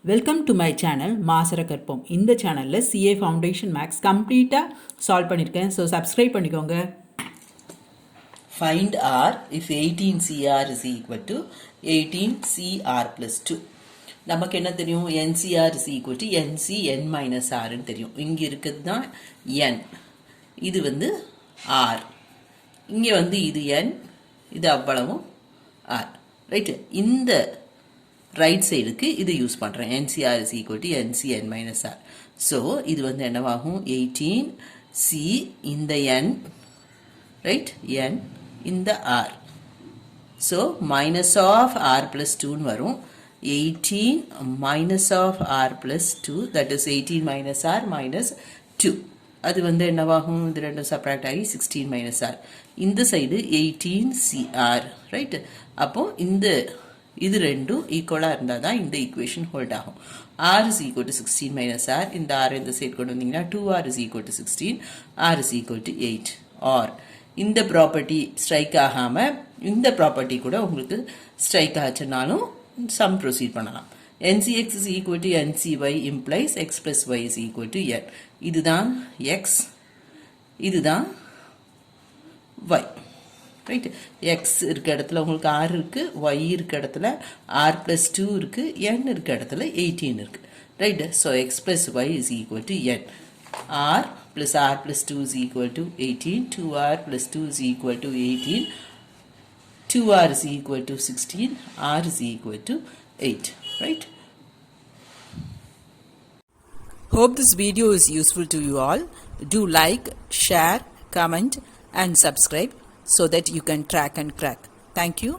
Welcome to my channel மாசரகற்போம். இந்த சேனலில் சிஏ ஃபவுண்டேஷன் மேக்ஸ் கம்ப்ளீட்டாக சால்வ் பண்ணியிருக்கேன். ஸோ சப்ஸ்கிரைப் பண்ணிக்கோங்க. Find R if 18cr is equal to 18cr plus 2. நமக்கு என்ன தெரியும்? NCR is equal to NC n minus R ன்னு தெரியும். இங்கே இருக்கிறது தான் n, இது வந்து R, இங்கே வந்து இது n, இது அவ்வளவும் R, ரைட்டு. இந்த ரைட் சைடுக்கு இது யூஸ் பண்ணுறேன். NCR is equal to NC n minus R. So இது வந்து என்னவாகும்? 18C இந்த n, ரைட், n இந்த R. So minus of R plus 2 வரும். 18 minus of R plus 2, that is 18 minus R minus 2. அது வந்து என்னவாகும்? இது ரெண்டும் சப்ராக்ட் ஆகி 16 minus R. இந்த சைடு 18CR, ரைட். அப்போ இந்த இது ரெண்டும் ஈக்குவலாக இருந்தால் தான் இந்த ஈக்குவேஷன் ஹோல்ட் ஆகும். R is equal to 16 minus R. இந்த R இந்த சைடு கொண்டு வந்தீங்கன்னா 2R is equal to 16, R is equal to 8. or இந்த ப்ராப்பர்ட்டி ஸ்ட்ரைக் ஆகாமல் இந்த ப்ராப்பர்ட்டி கூட உங்களுக்கு ஸ்ட்ரைக் ஆச்சுனாலும் சம் ப்ரொசீட் பண்ணலாம். NCX is equal to NCY implies X plus Y is equal to N. இதுதான் X, இதுதான் Y, ரைட். எக்ஸ் இருக்க இடத்துல உங்களுக்கு R இருக்குது, Y இருக்க இடத்துல R plus 2 இருக்குது, N இருக்க இடத்துல 18 இருக்குது, right. So X plus Y is equal to N. R plus R plus 2 is equal to 18, 2R plus 2 is equal to 18, 2R is equal to 16, R is equal to 8, right. Hope this video is useful to you all. Do like, share, comment and subscribe so that you can track and crack. Thank you.